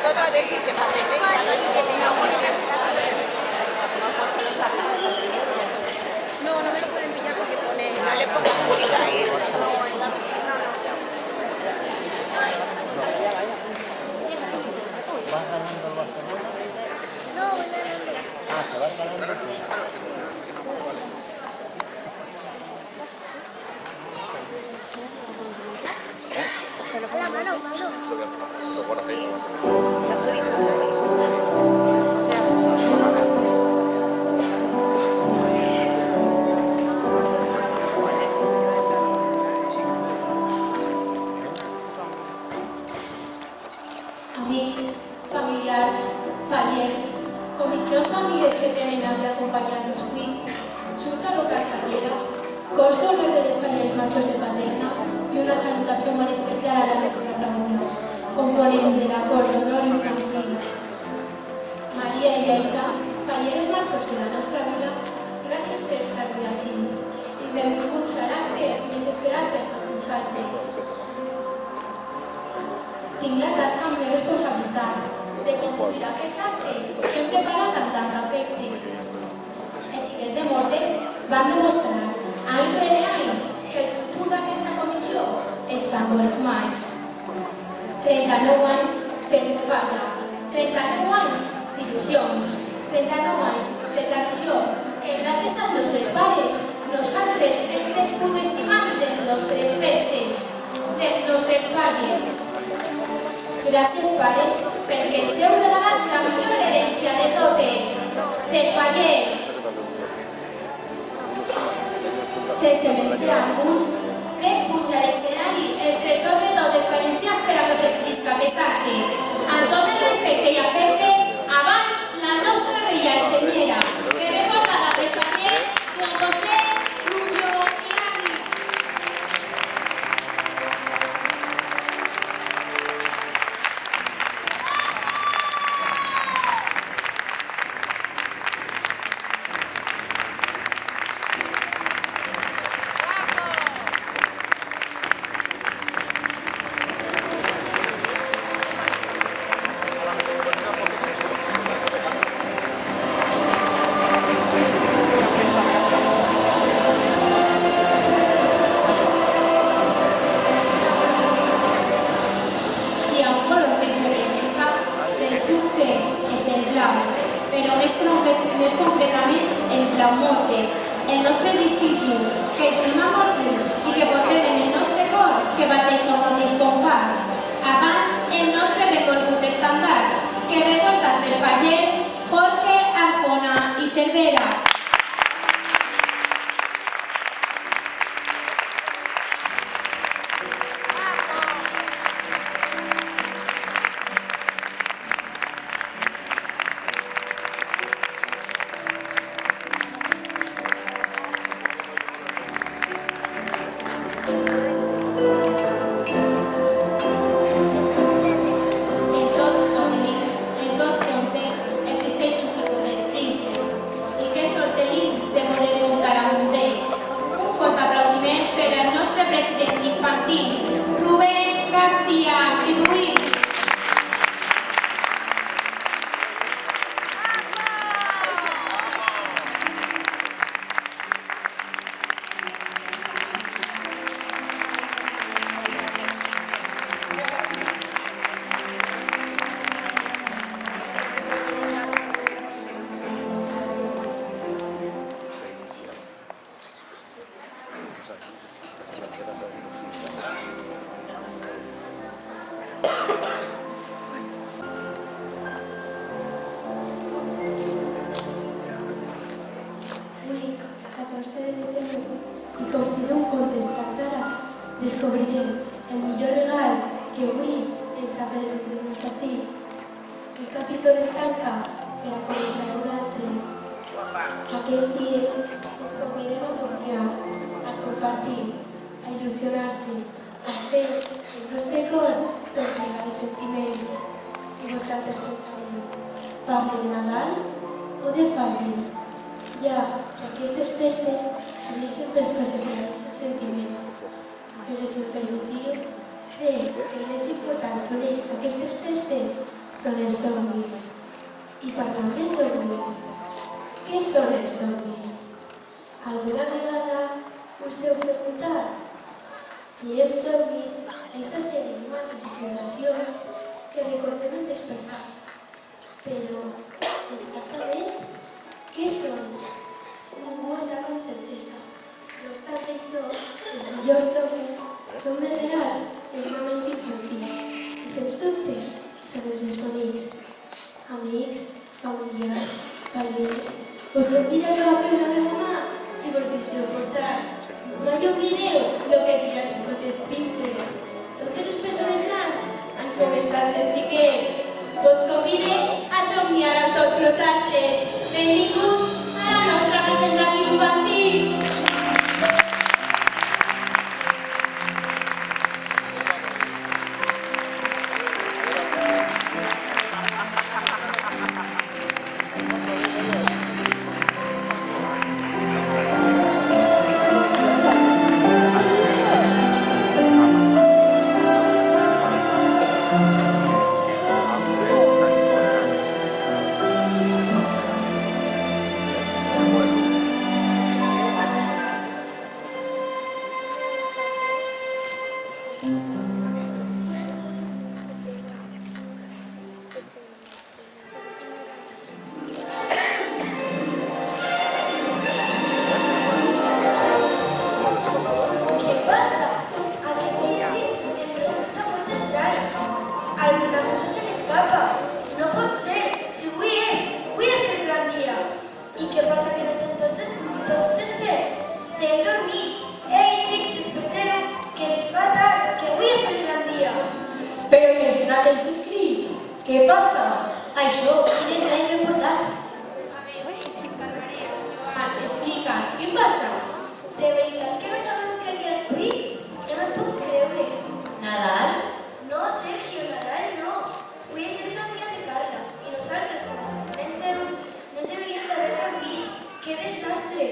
todo a ver si se fa perfecta. No, no me lo pueden pillar porque pone... No le pongo música ahí. ¿Vas ganando el Barcelona? No, no. Ah, se va ganando tú. La mano. Amics, familiars, fallers, comissions o amigues que tenen a d'acompanyar-nos avui, Junta Local Fallera, cos d'honor de les fallers majors de Paterna i una salutació molt especial a la nostra Ramona, component de l'acord d'honor infantil. Maria i Elza, falleres majors de la nostra vila, gràcies per estar avui ací i benvinguts a l'acte més esperat per tots nosaltres. Tinc la tasca amb més responsabilitat de conduir aquest acte que hem preparat amb tant afecte. Els xiquets de Mortes van demostrar any rere any que el futur d'aquesta comissió està en bones mans. 39 anys fent falla, 39 anys d'il·lusions, 39 anys de tradició que gràcies als nostres pares nosaltres hem crescut estimant les nostres festes, les nostres falles. Gràcies, pares, perquè ens heu regalat la millor herència de totes, ser fallers. Sense més preàmbuls, prenc puig a l'escenari el tresor de totes valencians per a que presidisca aquest acte. Amb tot el respecte i afecte, abans la nostra reial senyera, que ve portada pel faller don José Rubio i Agui. Si hi ha un color que ens representa, sens dubte és el blau, però més concretament el blau Mortes, el nostre distintiu, que lluïm a Mortes i que portem en el nostre cor que bateja un mateix compàs. Abans, el nostre benvolgut estandard, que ve portat per faller Jorge Arjona i Cervera. En tot somni, en tot conte, existeix un xicotet príncep i que sort tenim de poder comptar amb ells. Un fort aplaudiment per al nostre president infantil, Rubén García i Ruiz. Avui, 14 de desembre, i com si d'un conte es tractara, descobrirem el millor regal que avui ens ha fet reunir-nos ací. El capítol es tanca per a començar un altre. Aquests dies ens convidem a somiar, a compartir, a il·lusionar-se, a fer que el nostre cor s'ompliga de sentiment. I vosaltres pensareu, parle de Nadal o de falles? Ja que aquestes festes s'uneixen per les coses grans i sentiments. Però si em permetiu, crec que el més important que uneix aquestes festes són els somnis. I parlant de somnis, què són els somnis? Alguna vegada us heu preguntat? Diem somnis a aquesta sèrie d'imatges i sensacions que recordem en despertar. Però, exactament, què són? Ningú ho sap amb certesa. No obstant això, els millors somnis són més reals en una ment infantil. I sens dubte, són els més bonics. Amics, familiars, fallers, us convido que agafeu la meva mà i vos deixeu portar. Mai oblideu el que diria el xicotet príncep. Totes les persones grans han començat sent xiquets. Vos convido a somniar amb tots nosaltres. Benvinguts a la nostra presentació infantil. Què passa? Això, quin és l'any m'he portat? Explica, què passa? De veritat que no sabeu què dia és avui? No me'n puc creure. Nadal? No, Sergio, Nadal no. Avui és el gran dia de Carla i nosaltres, com a sentiments seus, no deberíem d'haver dormit. Que desastre!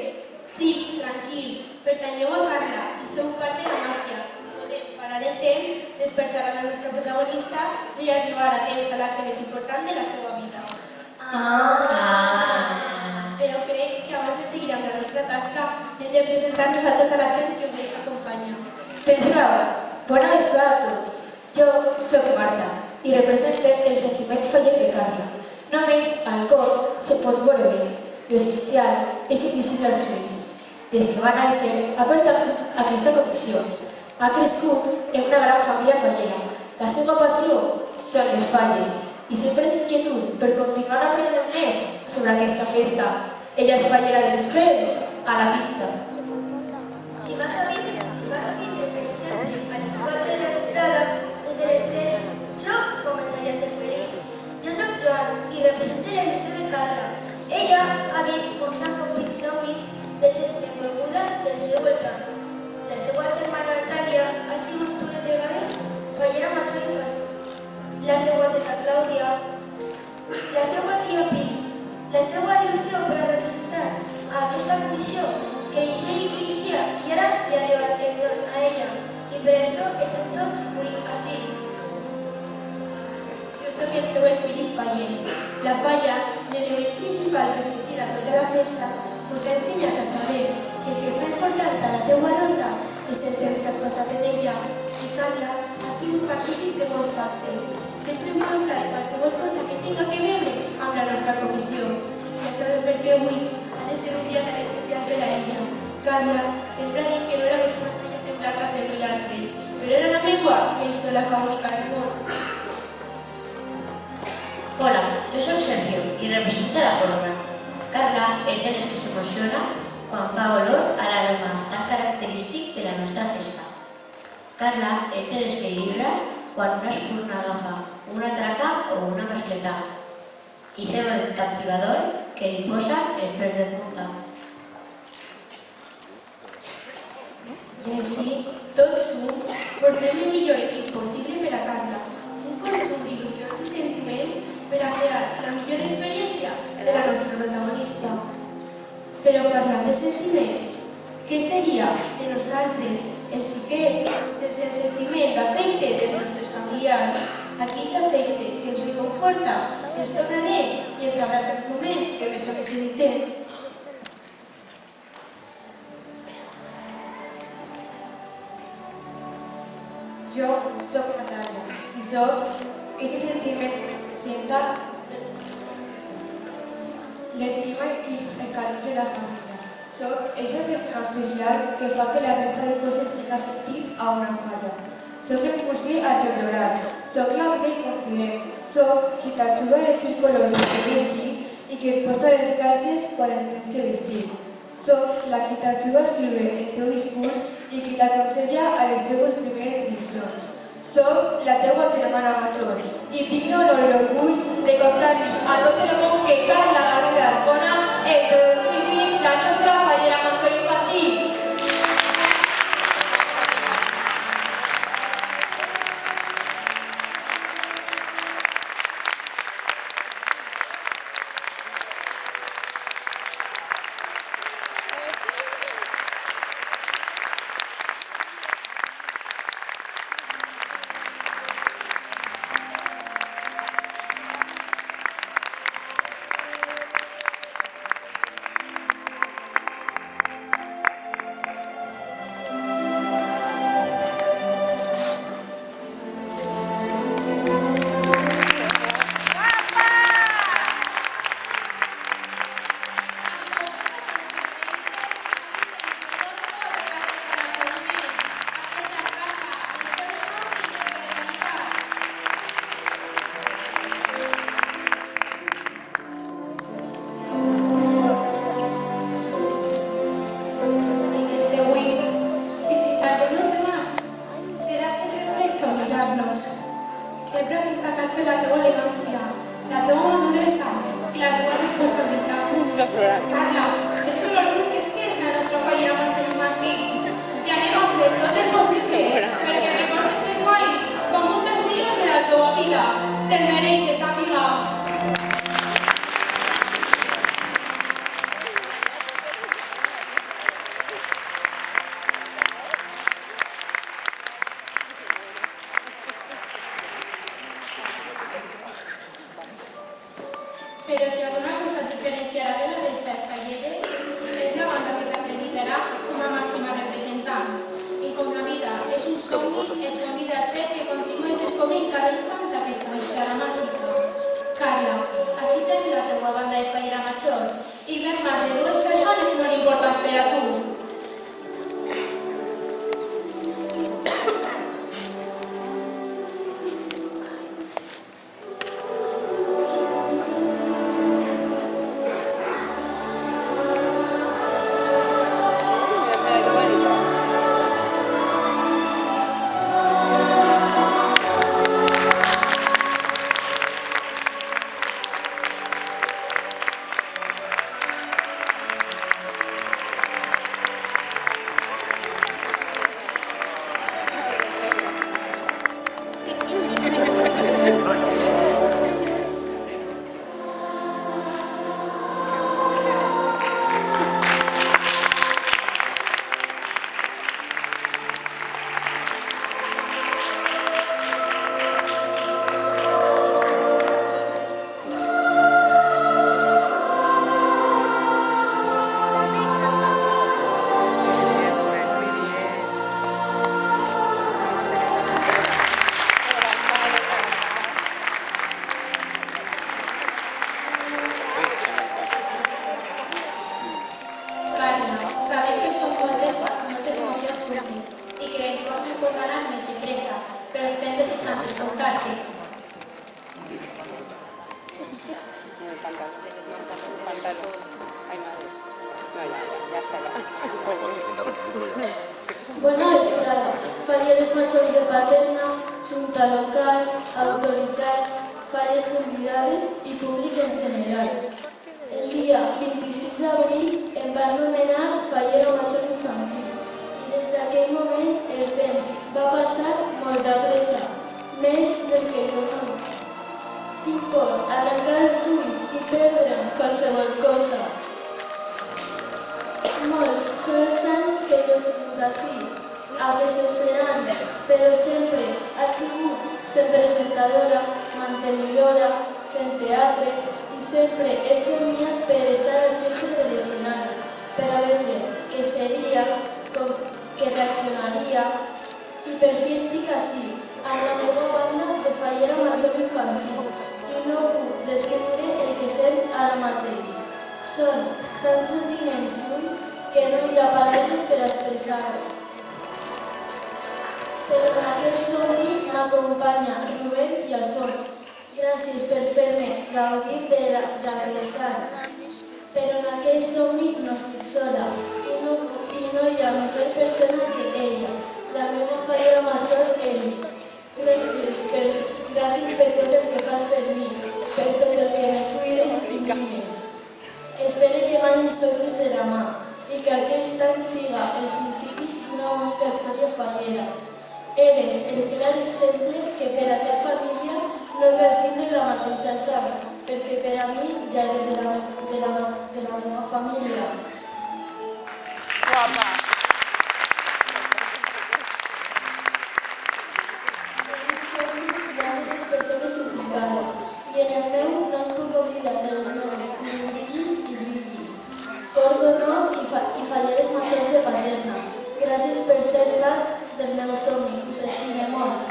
Xics, tranquils, pertanyeu a Carla i sou part de la màgia. Podem parar el temps, despertar a la nostra protagonista i arribar a temps a l'acte més important de la seva vida. Però crec que abans de seguir amb la nostra tasca hem de presentar-nos a tota la gent que ens acompanya. Tens raó. Bona vesprada a tots. Jo soc Marta i represento el sentiment faller de Carla. Només al cor se pot veure bé. Lo essencial és invisible als ulls. Des que va néixer ha pertangut a aquesta comissió. Ha crescut en una gran família fallera. La seva passió són les falles i sempre té inquietud per continuar aprenent més sobre aquesta festa. Ella és fallera dels peus a la pinta. Si vas a vindre, per exemple, a les 4 de la vesprada, des de les 3, jo començaria a ser feliç. Jo soc Joan i represento la il·lusió de Carla. Ella ha vist com s'han complit somnis de gent benvolguda del seu voltant. La seva germana Natàlia ha sigut 2 vegades fallera major infantil. La seva teta Clàudia, la seva tia Pili. La seva il·lusió per a representar a aquesta comissió creixia i creixia i ara li ha arribat el torn a ella i per això estem tots avui ací. Jo sóc el seu espírit faller. La falla, l'element principal per teixir a tota la festa, us ha ensenyat a saber que el que fa important a la teua rosa és el temps que has passat en ella. I Carla ha sigut partícip de molts actes, sempre involucrada en qualsevol cosa que tinga que veure amb la nostra comissió. Ja sabeu per què avui ha de ser un dia tan especial per a ella. Carla sempre ha dit que no era més una falla semblant a 100.000 altres, però era la meua, i això la fa única al món. Hola, jo soc Sergio i represento la corona. Carla és de les que s'emociona quan fa olor a l'aroma tan característic de la nostra festa. Carla és de les que vibra quan una espurna agafa una traca o una mascleta i seu el captivador que li posa el pèl de punta. I així, tots junts, formem el millor equip possible per a Carla, un conjunt d'il·lusions i sentiments per a crear la millor experiència de la nostra protagonista. Però parlant de sentiments, què seria de nosaltres, els xiquets, sense el sentiment d'afecte dels nostres familiars? aquell afecte que els reconforta, els tornaré i els abraça en moments que més ho necessitem. Jo soc Natàlia i soc aquest sentiment, senta l'estima i el carinyo de la família. Soc aquesta persona especial que fa que la resta de coses tenga sentit a una falla. Soc el cosí a templorar, soc l'ample i confident, soc qui t'ajuda a elegir colors de vestir i que et posa les cases quan et tens que vestir. Soc la qui t'ajuda a escriure el teu discurs i qui t'aconsella a les teues primeres edicions. Soc la teua germana major i tinc l'honor i l'orgull de contar-li a tot el món que Carla Garriga Arjona és de 2020 la nostra fallera major infantil. Sempre has destacat per la teva elegància, la teva maduresa i la teva responsabilitat. Carla, és un orgull que sigues la nostra fallera major infantil i anem a fer tot el possible perquè recordes el guai com un dels millors de la teva vida. Te'l mereixes, amiga. Però si alguna cosa et diferenciarà de la resta de falleres, és la banda que t'acreditarà com a màxima representant. I com la vida és un somni, et convida al fet que continues descobrint cada instant aquesta vesprada màgica. Carla, així tens la teua banda de fallera major i ben més de 2 persones molt importants per a tu. Sabem que són moltes emocions juntes i que el cor no pot anar més de pressa, però estem desitjant escoltar-te. Bona vesprada, falleres majors de Paterna, Junta Local, autoritats, falles convidades i públic en general. El dia 26 d'abril em van nomenar fallera major infantil i des d'aquell moment el temps va passar molt de pressa, més del que jo no. Tinc por a tancar els ulls i perdre'm qualsevol cosa. Molts són els anys que jo he estat ací, a aquest escenari, però sempre ha sigut Sempre presentadora, mantenidora, fent teatre i sempre he somiat per estar al centre de l'escenari, per a veure què seria, com que reaccionaria i per fi estic ací, amb la meva banda de fallera major infantil i no puc descriure el que sent ara mateix. Són tants sentiments junts que no hi ha paraules per expressar-ho. Però en aquest somni m'acompanya Rubén i Alfons. Gràcies per fer-me gaudir d'aquest any. Però en aquest somni no estic sola i no hi ha millor persona que ella, la meva fallera major, Eli. Gràcies per tot el que fas per mi, per tot el que me cuides i mimes. Espero que mai em soltis de la mà i que aquest any siga el principi d'una única història fallera. Eres el clar exemple que per a ser família no cal tindre la mateixa sang, perquè per a mi ja eres de la meva família. Guapa! En un somni hi ha moltes persones implicades i en el meu no em puc oblidar de les meves brillis i brillis, Córdono i falleres majors de Paterna. Gràcies per ser part del meu somni, us estime molt.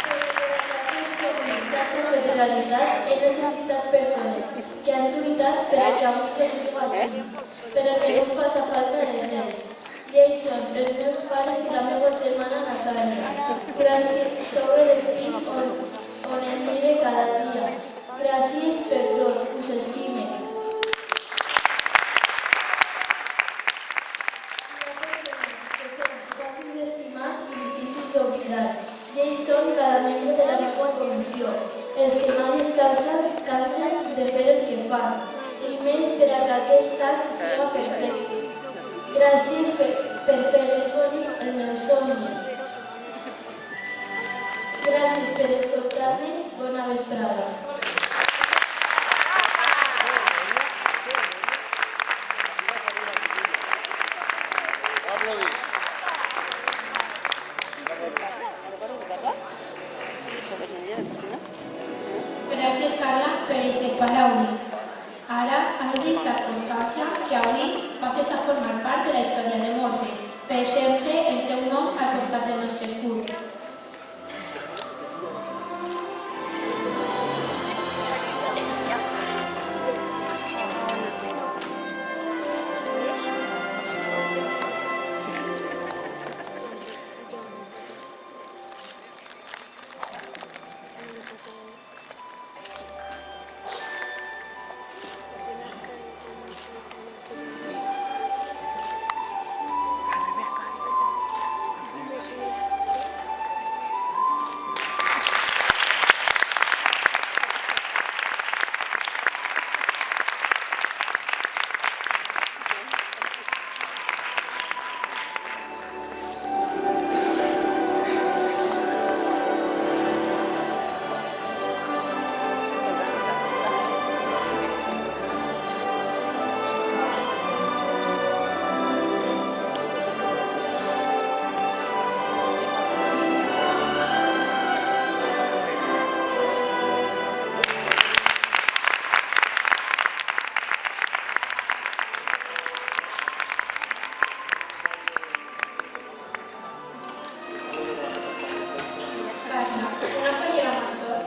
Però per a que aquest somni s'hagi fet realitat he necessitat persones que han lluitat per a que avui jo estigui ací, per a que no em faci falta de res. I ells són els meus pares i la meva germana Natàlia. Gràcies, sou l'espill on em mire cada dia. Gràcies per tot, us estime. I ells són cada membre de la meva comissió, els que mai es cansen de fer el que fan, i més per a que aquest any siga perfecte. Gràcies per fer més bonic el meu somni. Gràcies per escoltar-me. Bona vesprada. Gràcies, Carla, per aquestes paraules. Ara has de deixar constància que avui passes a formar part de la història de Mortes, per sempre el teu nom al costat del nostre escut.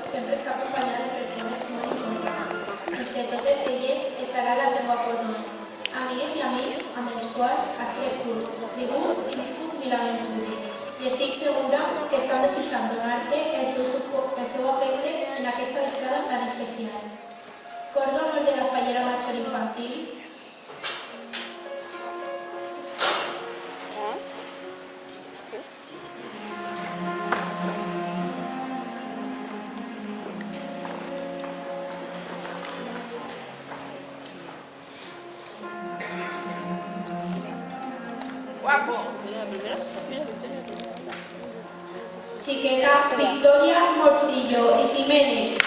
sempre està acompanyada de persones molt importants. Entre totes elles estarà la teua Córdono, amigues i amics amb els quals has crescut, rigut i viscut mil aventures. I estic segura que estan desitjant donar-te el seu afecte en aquesta vesprada tan especial. Córdono de la Fallera Major Infantil, Chiqueta Victoria Morcillo y Jiménez.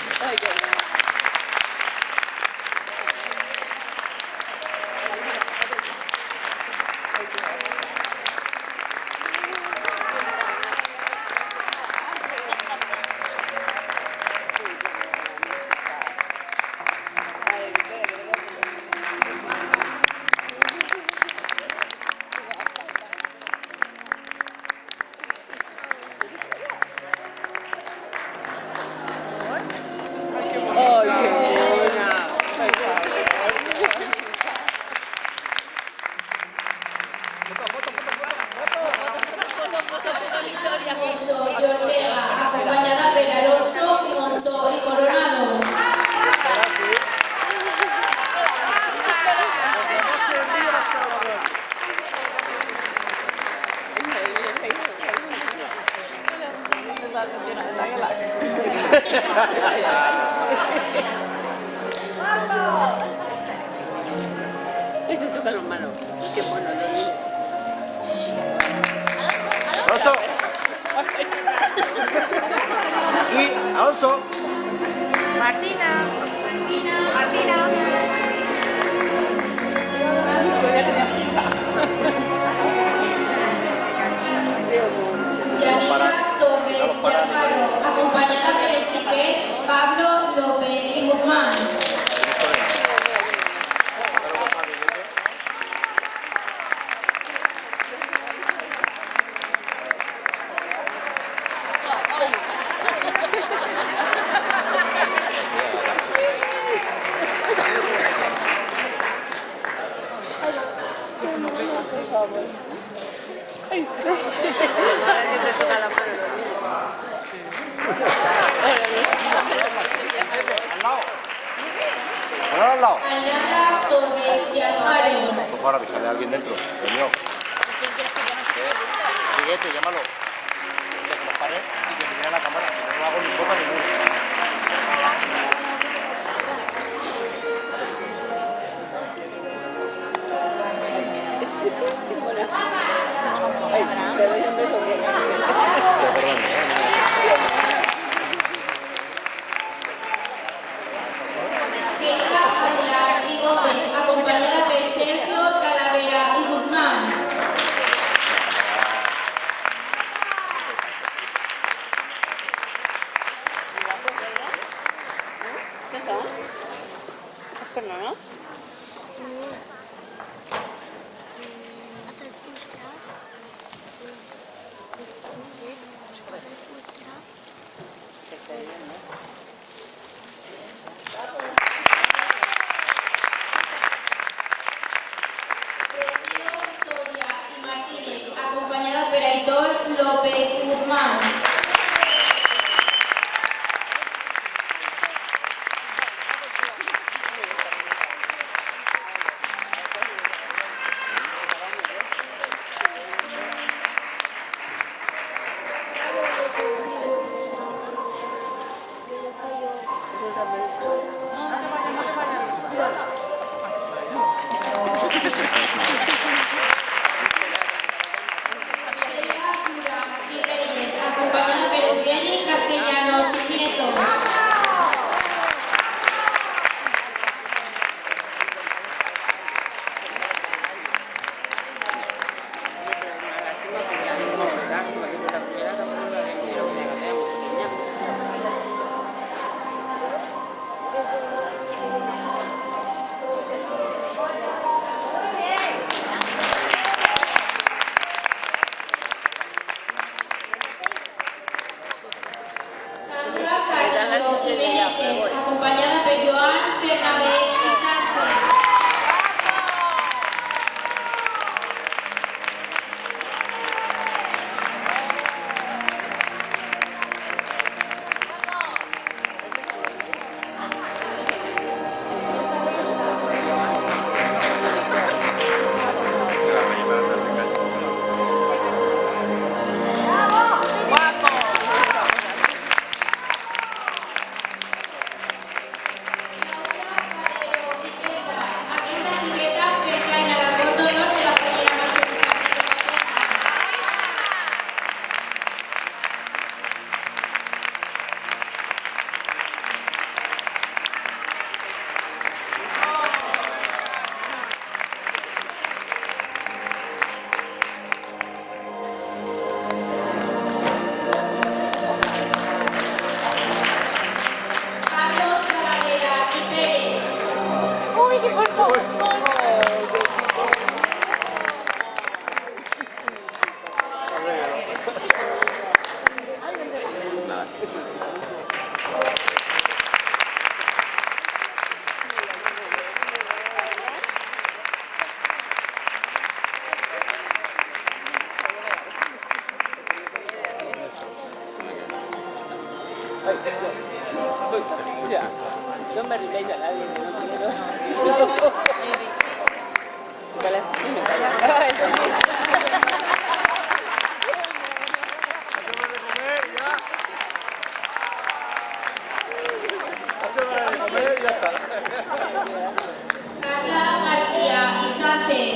y Ortega, acompañada por Alonso, Moncho y Coronado. Ese toca los manos. Qué bueno. Alonso. Y Alonso. Martina. Yanira Torres de Alfaro, acompañada por el chiquet Pablo López y Guzmán. Al lado. Ainara Torres de Alfaro. Por favor, que sale alguien dentro. Coño. Miguete, llámalo. Dile que nos pare y que mire la cámara. Que no hago ni foto ninguna. Te doy un beso. Keila Aguilar y Gómez, acompañada por Sergio Talavera y Guzmán. ¿Qué está? Hacerlo, ¿no? Hacer frustrar. Hacer frustrar. Rocío Soria y Martínez, acompañada por Aitor López y Guzmán. Celia Durán y Ya, no me ritáis a nadie, no quiero. Para sí me Carla García y Sánchez.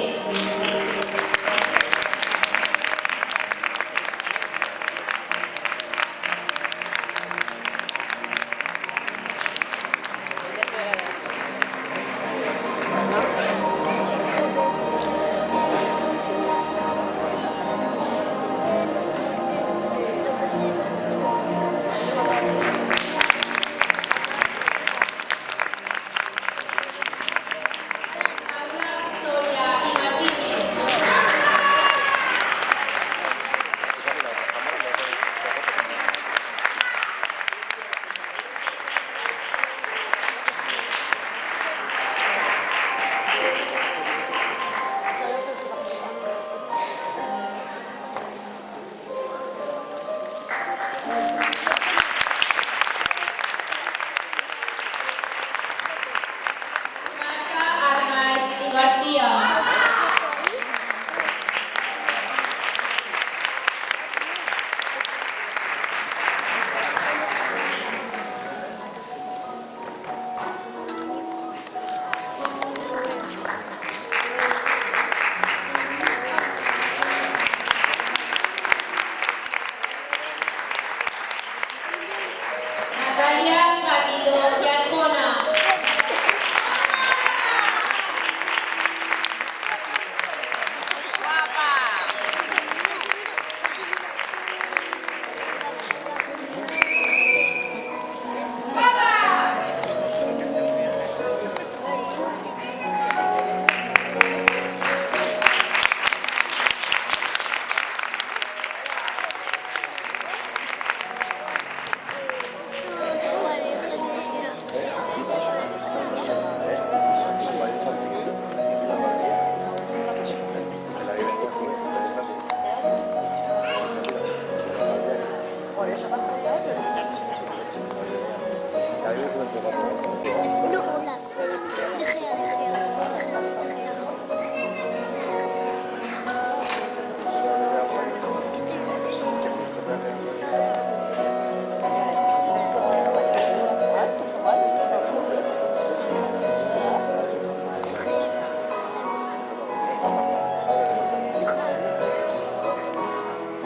Natalia Garrido y Arjona.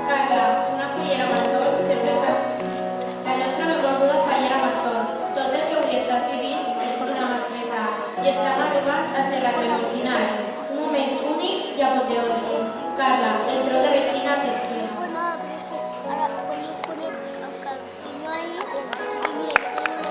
Carla, una fallera major sempre està... La nostra benvolguda fallera major. Tot el que avui estàs vivint és per una mascleta i estem arribant al terratrèmol final. Un moment únic i apoteòsic. Carla, el tro de Regina t'espera. Pues nada, pero es que ahora podemos poner el cartino ahí y mira, ya tenemos...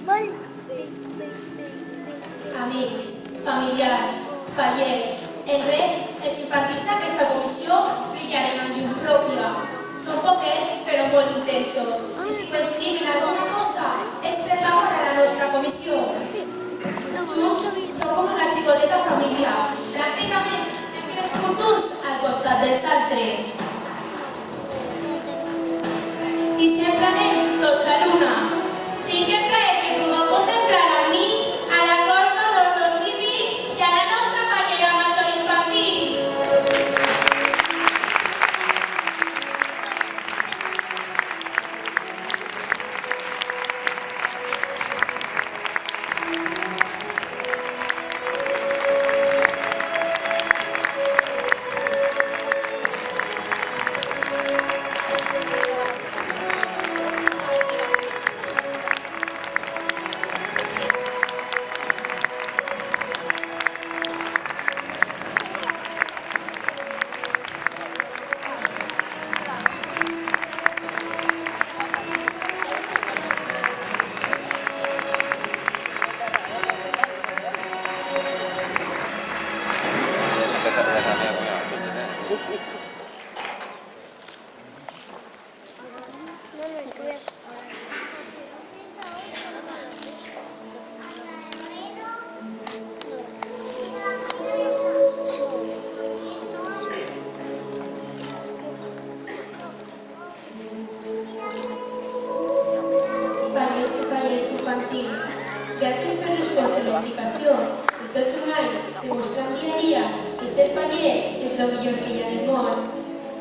Vale. Amics, familiars, fallers, en res, els infantils d'aquesta comissió brillarem amb llum pròpia. Són poquets, però molt intensos, i si coincidim en alguna cosa, és per l'amor a la nostra comissió. Junts som com una xicoteta família, pràcticament hem crescut uns al costat dels altres. I sempre anem tots a l'una. Tinc el plaer que pugueu contemplar amb mi a la Corma del 2020 i a la nostra fallera major infantil. infantils. Gràcies per l'esforç i la implicació de tot un any demostrant dia a dia que ser faller és el millor que hi ha en el món,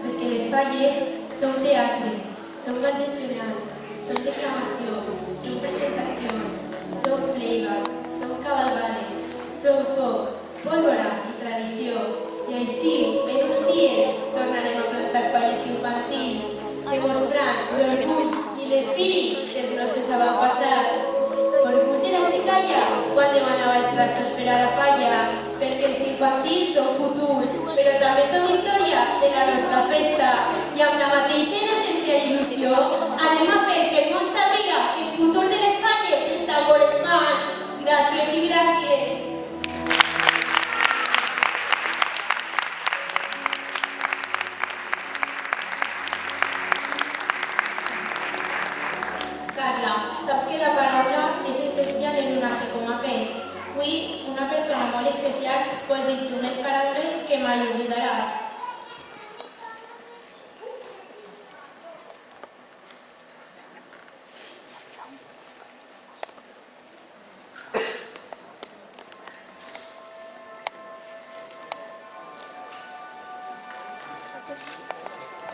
perquè les falles són teatre, són ball regionals, són declamació, són presentacions, són playbacks, són cavalgades, són foc, pólvora i tradició. I així, en uns dies, tornarem a plantar falles infantils, demostrant l'orgull i l'espírit dels nostres avantpassats. Orgull de la xicalla quan demanava els trastos per a la falla, perquè els infantils són futur, però també són història de la nostra festa. I amb la mateixa innocència i il·lusió anem a fer que el món sàpiga que el futur de les falles està a les mans. Gràcies i gràcies. Carla, saps que la paraula és essencial en un acte com aquest. Avui, una persona molt especial vol dir-te unes paraules que mai oblidaràs.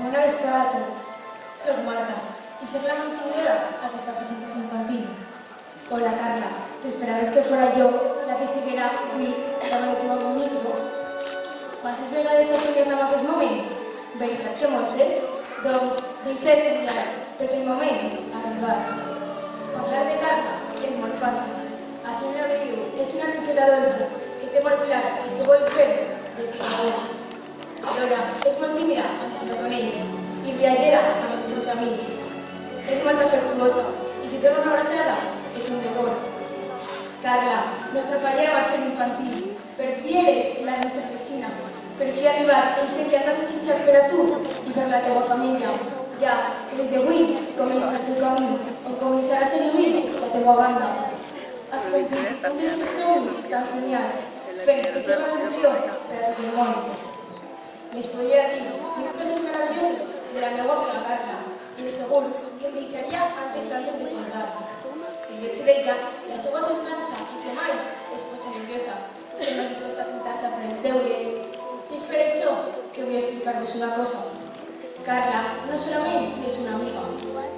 Bona vesprada a tots. Soc Marta i soc la mantinidora d'aquesta presentació infantil. Hola, Carla. T'esperaves que fora jo la que estiguera avui davant de tu amb un micro? Quantes vegades has somiat amb aquest moment? Veritat que moltes? Doncs deixa de somiar, perquè el moment ha arribat. Parlar de Carla és molt fàcil. A Sandra Bellú és una xiqueta dolça que té molt clar el que vol fer del que no vol. Alhora, és molt tímida amb qui no coneix i viatgera amb els seus amics. És molt afectuosa i si té una abraçada és un decor. Carla, nostra fallera major infantil, per fi eres la nostra regina, per fi ha arribat ese dia tan desitjat per a tu i per la teva família, ja que des d'avui comença el teu camí on començaràs a lluir la teva banda. Has complit un dels teus somnis tan somiats, fent que sigui una il·lusió per a tot el món. Les podria dir mil coses meravelloses de la meva amiga Carla i de segur que em deixaria antes de contar. I veig d'ella la seva temprança i que mai es posa nerviosa, que no li costa sentar-se a fer els deures. I és per això que vull explicar-vos una cosa. Carla no solament és una amiga,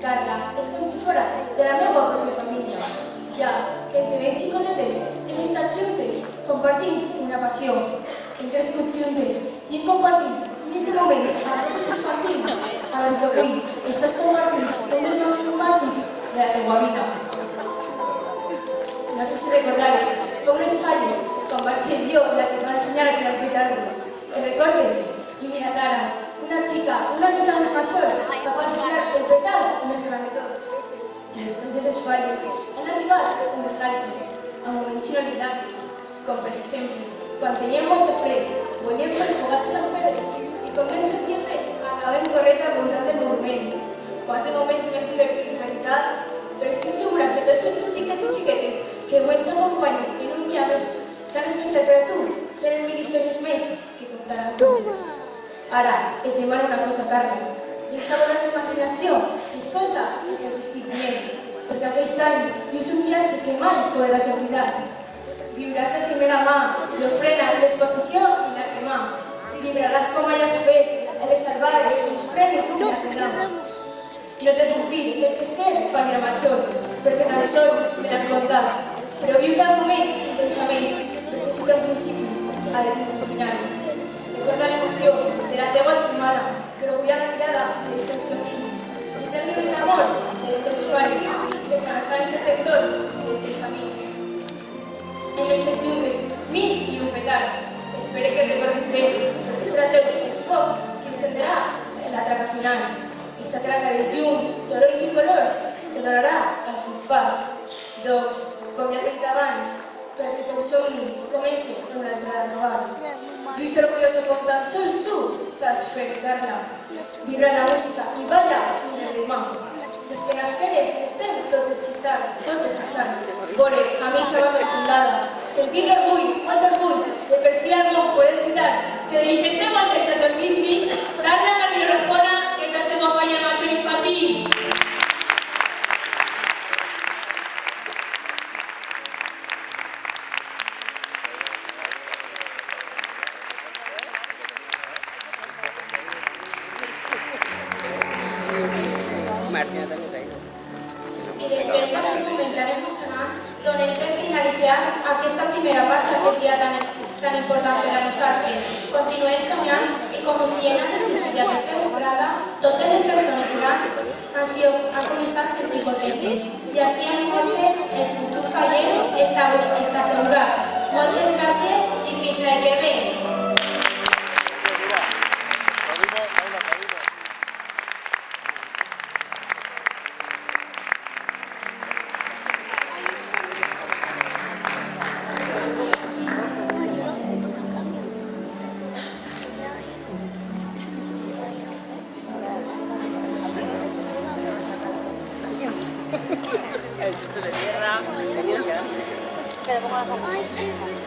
Carla és com si fora de la meva pròpia família, ja que des de ben xicotetes hem estat juntes compartint una passió. Hem crescut juntes i hem compartit mil de moments amb tots els infantils amb els que avui estàs compartint un dels moments màgics de la teva vida. No sé si recordares, fa unes falles quan vaig ser jo la que et va ensenyar a tirar petardos. El recordes? I mira ara, una xica una mica més major, capaç de tirar el petard més gran de tots. I després d'aquestes falles han arribat unes altres, a moments inolvidables, com per exemple, quan teníem molt de fred, volíem fer fogates amb pedres i com ben sentir res, acabem corrent al voltant del monument. Quasi moments més divertits, veritat? Però estic segura que tots aquests xiquets i xiquetes que avui ens acompanyen en un dia més tan especial per a tu tenen mil històries més que contaran tu. Ara, et demano una cosa, Carla. Deixa volar la imaginació i escolta el que t'estic dient, perquè aquest any és un viatge que mai podràs oblidar. Viuràs de primera mà l'ofrena, l'exposició i la crema. Vibraràs com hayas fet, les salvades, els premis i la crema. No te puc dir el que sé fallera major, perquè tan sols me l'han contat. Però viu cada moment intensament, perquè si té un principi, ha de tenir un final. Recorda l'emoció de la teva germana, que orgulla la mirada dels teus cosins, les llàgrimes d'amor dels teus pares i les abraçades de tendor dels teus amics. Hem hecho juntes mil i un petards. Espero que recordes bé, perquè serà teu el foc que encenderà la traca final. Aquesta traca de llums, sorolls i colors que donarà el full pas. Doncs, com ja t'he dit abans, perquè el teu somni comenci una altra de robar. Jo soy orgullosa com tan sols tu saps fer, Carla. Vibra la música i balla fins al demà. Des que nasqueres estem tot desitjant. Veure a mi se va perfundada. Sentir l'orgull, molt d'orgull, de per fi al món poder cuidar que de Vicente Montes a Tormismi, Carla Garrido Rojona és la seva falla major infantil. I després d'aquest moment tan emocionant, donem per finalitzat aquesta primera part d'aquest dia tan important per a nosaltres. Continuem somiant i com us diem en el inici d'aquesta vesprada, totes les persones grans han començat sent xicotetes i així en moltes el futur faller està assegurat. Moltes gràcies i fins l'any que ve. El chute de tierra, que tiene que dar. Ay, sí.